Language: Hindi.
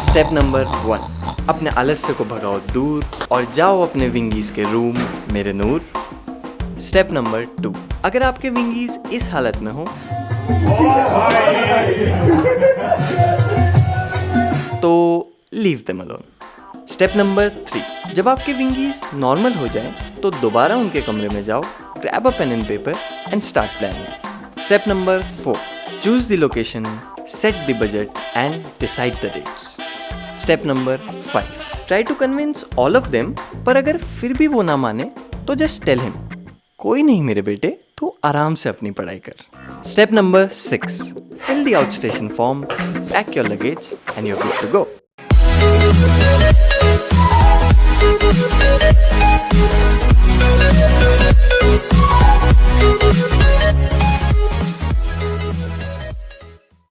स्टेप नंबर 1, अपने आलस्य को भगाओ दूर और जाओ अपने विंगीज के रूम मेरे नूर। स्टेप नंबर 2, अगर आपके विंगीज इस हालत में हो तो leave them alone. Step number 3, जब आपके विंगीज नॉर्मल हो जाएं तो दोबारा उनके कमरे में जाओ, grab a pen and paper and start planning. Step number 4, choose the location, set the budget and decide the dates. Step number 5, try to convince all of them, पर अगर फिर भी वो ना माने तो जस्ट टेल हिम, कोई नहीं मेरे बेटे, तू आराम से अपनी पढ़ाई कर। Step number 6, fill the outstation form, pack your luggage and you're good to go.